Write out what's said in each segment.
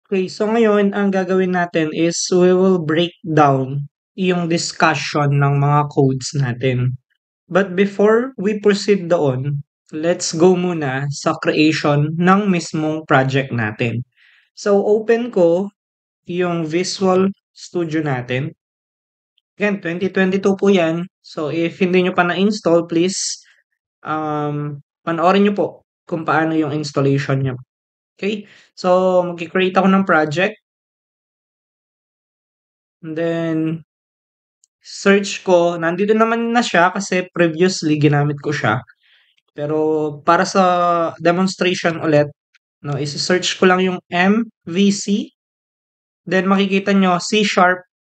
Okay, so ngayon ang gagawin natin is we will break down yung discussion ng mga codes natin. But before we proceed doon, let's go muna sa creation ng mismong project natin. So open ko yung Visual Studio natin. Again, 2022 po yan. So if hindi nyo pa na-install, please panoorin nyo po kung paano yung installation nyo. Okay? So mag-create ako ng project. And then, search ko, nandito naman na siya kasi previously ginamit ko siya. Pero para sa demonstration ulit, no, isi-search ko lang yung MVC. Then makikita nyo C#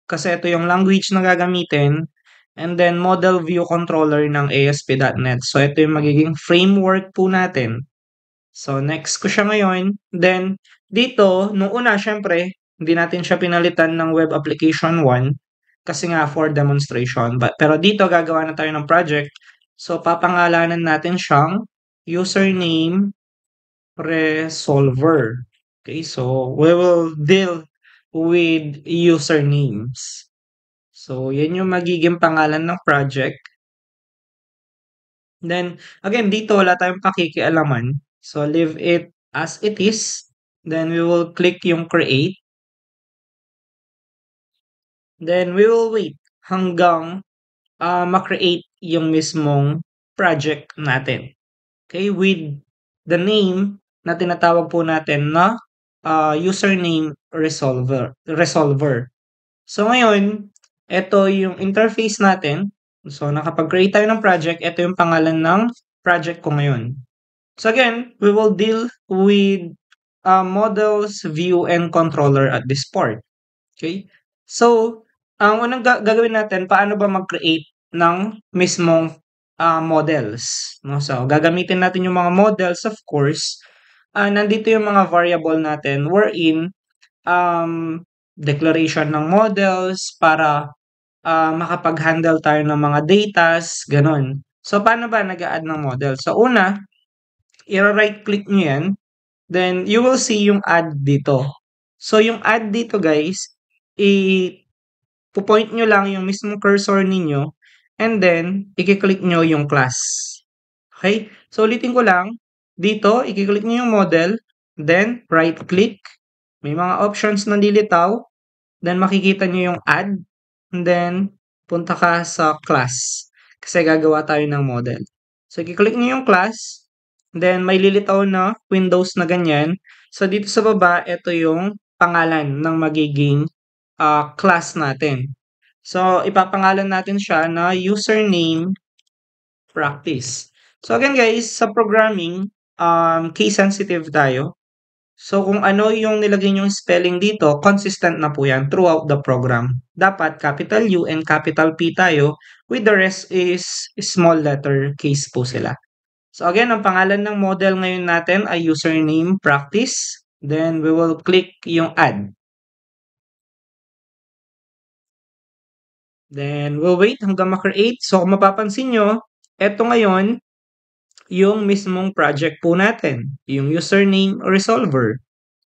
kasi ito yung language na gagamitin. And then model view controller ng ASP.NET. So ito yung magiging framework po natin. So next ko siya ngayon. Then dito, nung una syempre, hindi natin siya pinalitan ng web application 1 kasi nga for demonstration. Pero dito gagawa na tayo ng project. So papangalanan natin siyang username resolver. Okay, so we will deal with usernames. So yan yung magiging pangalan ng project. Then again, dito wala tayong pakikialaman. So leave it as it is. Then we will click yung create. Then we will wait hanggang ma-create yung mismong project natin. Okay, with the name na tinatawag po natin na username resolver. So ngayon, ito yung interface natin. So nakapag-create tayo ng project, ito yung pangalan ng project ko ngayon. So again, we will deal with models, view, and controller at this part. Okay? So, ang unang gagawin natin, paano ba mag-create ng mismong models? No? So, gagamitin natin yung mga models, of course. Nandito yung mga variable natin wherein declaration ng models para makapag-handle tayo ng mga datas, ganun. So, paano ba nag-a-add ng model? So, una, i-right click nyo yan. Then, you will see yung add dito. So, yung add dito, guys, pupoint nyo lang yung mismong cursor ninyo and then, i-click nyo yung class. Okay? So, ulitin ko lang. Dito, i-click nyo yung model. Then, right-click. May mga options na lilitaw. Then, makikita nyo yung add. And then, punta ka sa class. Kasi gagawa tayo ng model. So, i-click nyo yung class. Then, may lilitaw na windows na ganyan. So, dito sa baba, ito yung pangalan ng magiging class natin. So, ipapangalan natin siya na username practice. So, again guys, sa programming, case sensitive tayo. So, kung ano yung nilagay yung spelling dito, consistent na po yan throughout the program. Dapat capital U and capital P tayo, with the rest is small letter case po sila. So, again, ang pangalan ng model ngayon natin ay username practice. Then, we will click yung add. Then, we'll wait hanggang ma-create. So, kung mapapansin nyo, eto ngayon, yung mismong project po natin, yung username resolver.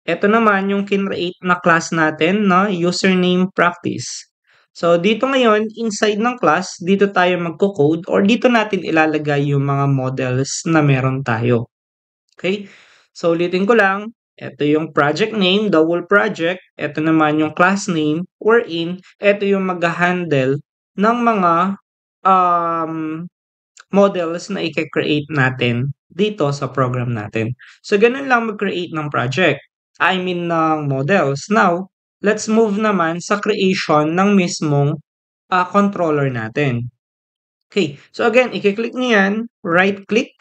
Ito naman yung kinreate na class natin na username practice. So, dito ngayon, inside ng class, dito tayo magko-code or dito natin ilalagay yung mga models na meron tayo. Okay? So, ulitin ko lang. Ito yung project name, the whole project. Ito naman yung class name, wherein ito yung mag-handle ng mga models na i-create natin dito sa program natin. So, ganun lang mag-create ng project. I mean ng models. Now, let's move naman sa creation ng mismong controller natin. Okay. So, again, i-click niyo yan, right-click,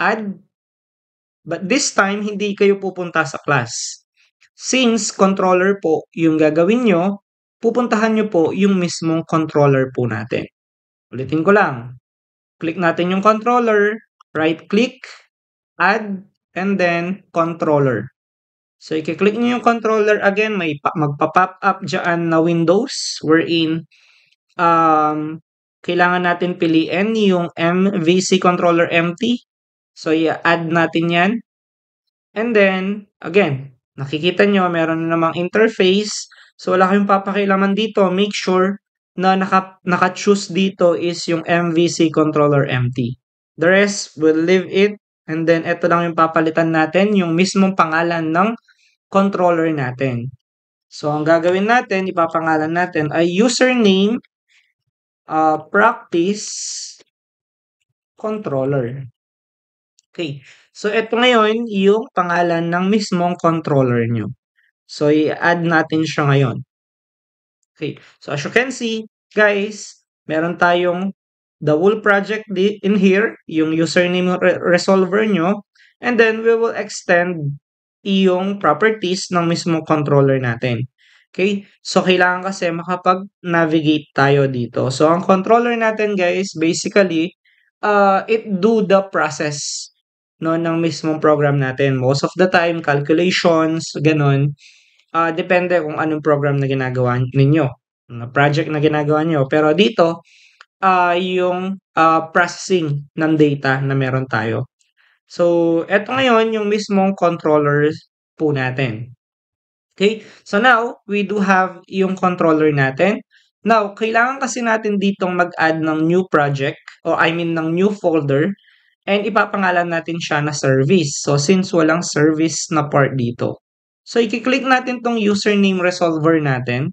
add. But this time, hindi kayo pupunta sa class. Since controller po yung gagawin nyo, pupuntahan nyo po yung mismong controller po natin. Ulitin ko lang. Click natin yung controller, right-click, add, and then controller. So, i-click nyo yung controller again, may magpa-pop up dyan na windows wherein kailangan natin piliin yung MVC controller empty. So, i-add natin yan. And then, again, Nakikita nyo, meron na namang interface. So, wala kayong papakialaman dito. Make sure na naka-choose dito is yung MVC controller empty. The rest, we'll leave it. And then, ito lang yung papalitan natin, yung mismong pangalan ng controller natin. So, ang gagawin natin, ipapangalan natin ay username practice controller. Okay. So, ito ngayon yung pangalan ng mismong controller nyo. So, i-add natin siya ngayon. Okay. So, as you can see, guys, meron tayong the whole project in here, yung username resolver nyo, and then we will extend yung properties ng mismong controller natin. Okay? So, kailangan kasi makapag-navigate tayo dito. So, ang controller natin, guys, basically, it do the process no, ng mismong program natin. Most of the time, calculations, ganun. Depende kung anong program na ginagawa ninyo, project na ginagawa nyo. Pero dito, yung processing ng data na meron tayo. So, eto ngayon yung mismong controllers po natin. Okay? So now, we do have yung controller natin. Now, kailangan kasi natin ditong mag-add ng new project o ng new folder and ipapangalan natin siya na service. So, since walang service na part dito. So, i-click natin tong username resolver natin.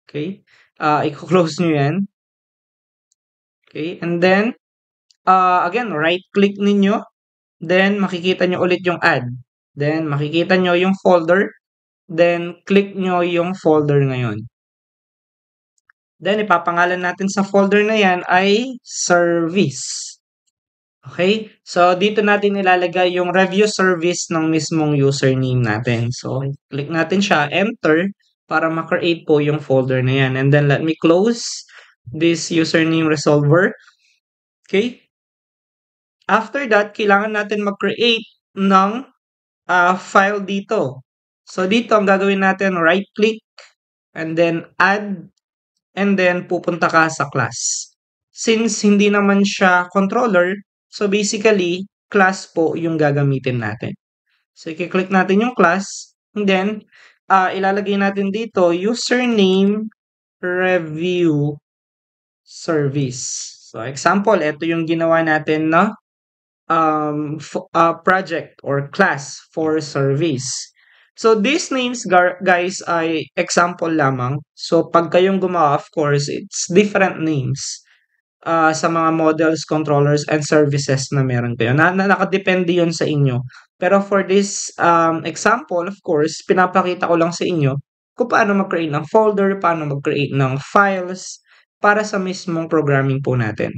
Okay? I-close nyo yan. Okay? And then, again, right-click ninyo. Then, makikita nyo ulit yung add. Then, makikita nyo yung folder. Then, click nyo yung folder ngayon. Then, ipapangalan natin sa folder na yan ay service. Okay? So, dito natin ilalagay yung review service ng mismong username natin. So, click natin siya, enter, para ma-create po yung folder na yan. And then, let me close this username resolver. Okay? After that, kailangan natin mag-create ng file dito. So, dito, ang gagawin natin, right-click, and then add, and then pupunta ka sa class. Since hindi naman siya controller, so basically, class po yung gagamitin natin. So, i-click natin yung class, and then, ilalagay natin dito, username review service. So, example, ito yung ginawa natin na project or class for service. So, these names, guys, ay example lamang. So, pag kayong gumawa, of course, it's different names sa mga models, controllers, and services na meron kayo. Nakadepende yun sa inyo. Pero for this example, of course, pinapakita ko lang sa inyo kung paano mag-create ng folder, paano mag-create ng files para sa mismong programming po natin.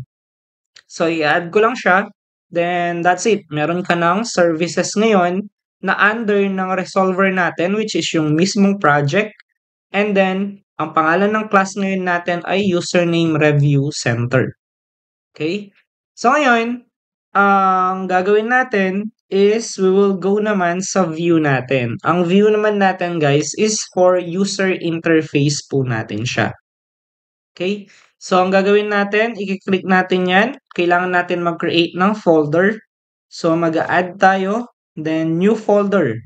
So, i-add ko lang siya. Then, that's it. Meron ka ng services ngayon na under ng resolver natin, which is yung mismong project. And then, ang pangalan ng class ngayon natin ay username review center. Okay? So, ngayon, ang gagawin natin is we will go naman sa view natin. Ang view naman natin, guys, is for user interface po natin siya. Okay? So, ang gagawin natin, i-click natin yan. Kailangan natin mag-create ng folder. So, mag-add tayo. Then, new folder.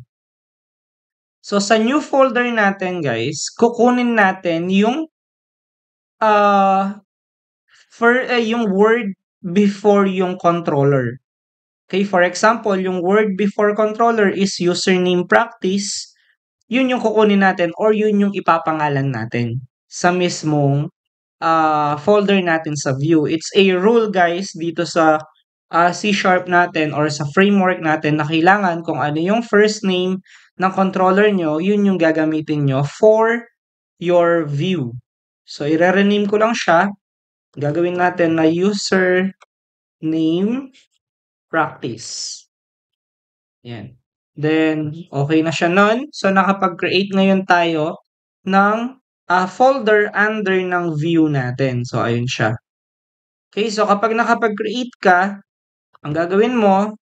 So, sa new folder natin, guys, kukunin natin yung yung word before yung controller. Okay, for example, yung word before controller is username practice. Yun yung kukunin natin or yun yung ipapangalan natin sa mismong folder natin sa view. It's a rule, guys, dito sa C# natin or sa framework natin na kailangan kung ano yung first name ng controller nyo, yun yung gagamitin nyo for your view. So, i-rename ko lang siya. Gagawin natin na user name practice. Yan. Then, okay na siya nun. So, nakapag-create ngayon tayo ng folder under ng view natin. So, ayun siya. Okay, so kapag nakapag-create ka, ang gagawin mo,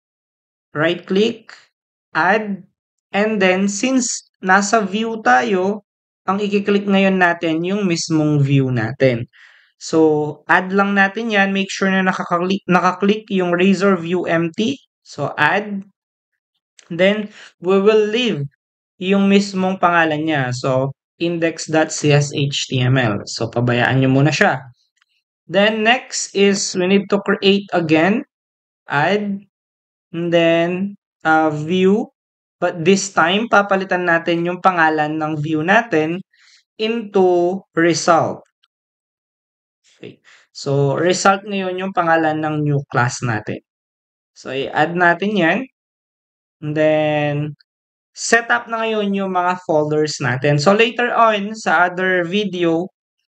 right-click, add, and then since nasa view tayo, ang i-click ngayon natin yung mismong view natin. So, add lang natin yan. Make sure na nakaklik yung razor view empty. So, add. Then, we will leave yung mismong pangalan niya. So, index.cshtml. So, pabayaan nyo muna siya. Then, next is we need to create again, add, and then view. But this time, papalitan natin yung pangalan ng view natin into result. Okay. So, result ngayon yung pangalan ng new class natin. So, i-add natin yan. And then, set up na ngayon yung mga folders natin. So, later on, sa other video,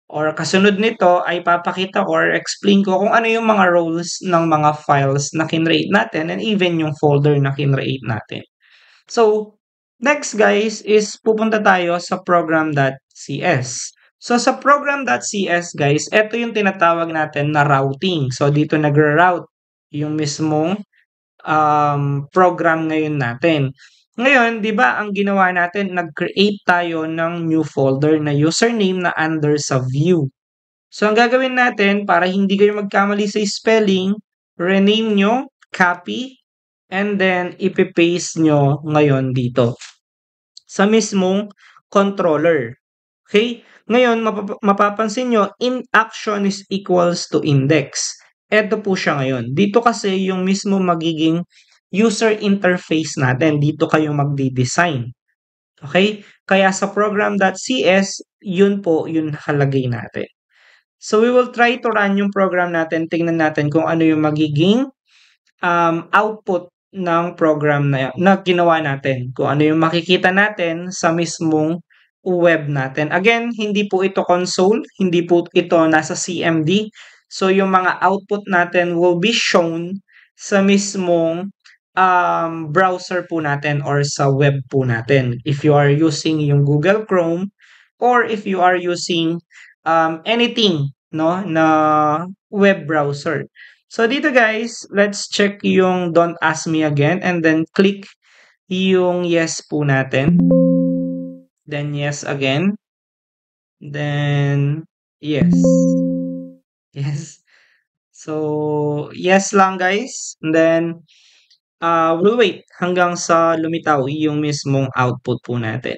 or kasunod nito, ay papakita ko or explain ko kung ano yung mga roles ng mga files na kinreate natin and even yung folder na kinreate natin. So, next guys is pupunta tayo sa program.cs. So, sa program.cs guys, ito yung tinatawag natin na routing. So, dito nagre-route yung mismong program ngayon natin. Ngayon, di ba, ang ginawa natin, nag-create tayo ng new folder na username na under sa view. So, ang gagawin natin, para hindi kayo magkamali sa spelling, rename nyo, copy, and then ipipaste nyo ngayon dito sa mismong controller. Okay? Ngayon, mapapansin nyo, in action is equals to index. Ito po siya ngayon. Dito kasi yung mismo magiging user interface natin. Dito kayo magdi-design. Okay? Kaya sa program.cs, yun po yung nakalagay natin. So, we will try to run yung program natin. Tingnan natin kung ano yung magiging output ng program na ginawa natin. Kung ano yung makikita natin sa mismong web natin. Again, hindi po ito console, hindi po ito nasa CMD. So, yung mga output natin will be shown sa mismong browser po natin or sa web po natin. If you are using yung Google Chrome or if you are using anything no na web browser. So, dito guys, let's check yung don't ask me again and then click yung yes po natin. Then yes again. Then yes. Yes. So, yes lang guys. And then, we'll wait hanggang sa lumitaw yung mismong output po natin.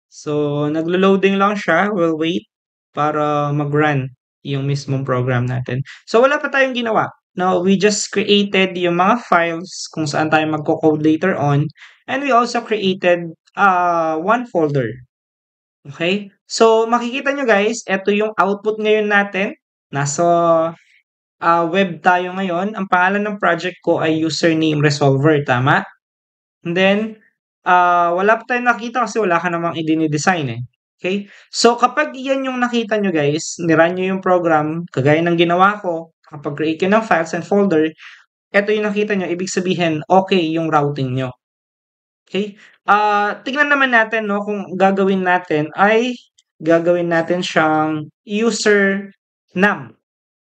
So, naglo-loading lang siya. We'll wait para mag-run yung mismong program natin. So, wala pa tayong ginawa. No, we just created yung mga files kung saan tayo magko-code later on. And we also created one folder. Okay? So, makikita nyo guys, ito yung output ngayon natin. Nasa web tayo ngayon. Ang pangalan ng project ko ay username resolver. Tama? And then, wala pa tayong nakita kasi wala ka namang i-design eh. Okay? So, kapag yan yung nakita nyo guys, nirun nyo yung program, kagaya ng ginawa ko, kapag create kayo ng files and folder, ito yung nakita nyo, ibig sabihin, okay yung routing nyo. Okay? Tignan naman natin, no, kung gagawin natin ay gagawin natin siyang user num,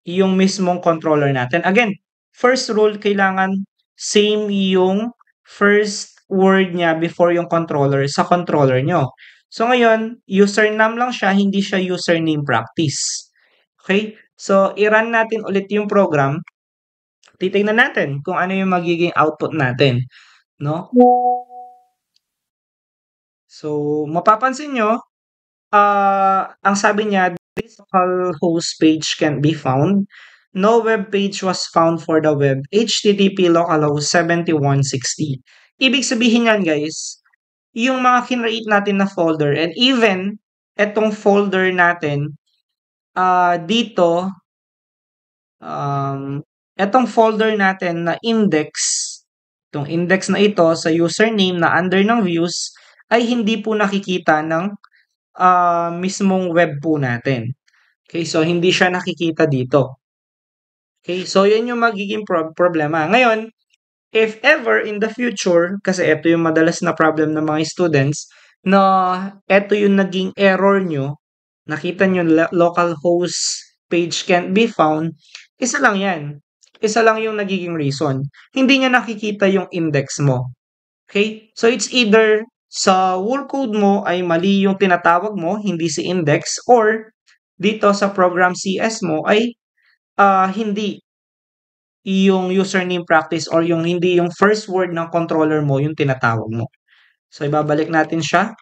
yung mismong controller natin. Again, first rule, kailangan same yung first word niya before yung controller sa controller nyo. So, ngayon, username lang siya, hindi siya username practice. Okay? So, i-run natin ulit yung program. Titingnan natin kung ano yung magiging output natin. No? So, mapapansin nyo, ang sabi niya, this localhost page can't be found. No web page was found for the web HTTP localhost 7160. Ibig sabihin yan guys, yung mga kinreate natin na folder and even etong folder natin dito etong folder natin na index, itong index na ito sa username na under ng views ay hindi po nakikita ng mismong web po natin. Okay, so hindi siya nakikita dito. Okay, so yan yung magiging problema. Ngayon, if ever in the future, kasi ito yung madalas na problem ng mga students, na ito yung naging error nyo, nakita nyo localhost page can't be found, isa lang yan. Isa lang yung nagiging reason. Hindi niya nakikita yung index mo. Okay? So, it's either sa whole code mo ay mali yung tinatawag mo, hindi si index, or dito sa program CS mo ay hindi yung username practice or yung hindi yung first word ng controller mo yung tinatawag mo. So, ibabalik natin siya.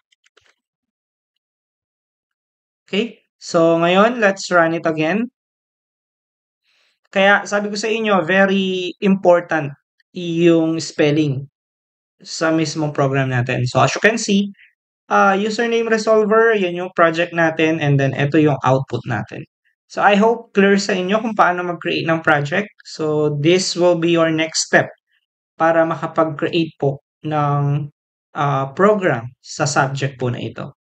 Okay? So, ngayon, let's run it again. Kaya sabi ko sa inyo, very important yung spelling sa mismong program natin. So, as you can see, username resolver, yan yung project natin, and then ito yung output natin. So, I hope clear sa inyo kung paano mag-create ng project. So, this will be your next step para makapag-create po ng program sa subject po na ito.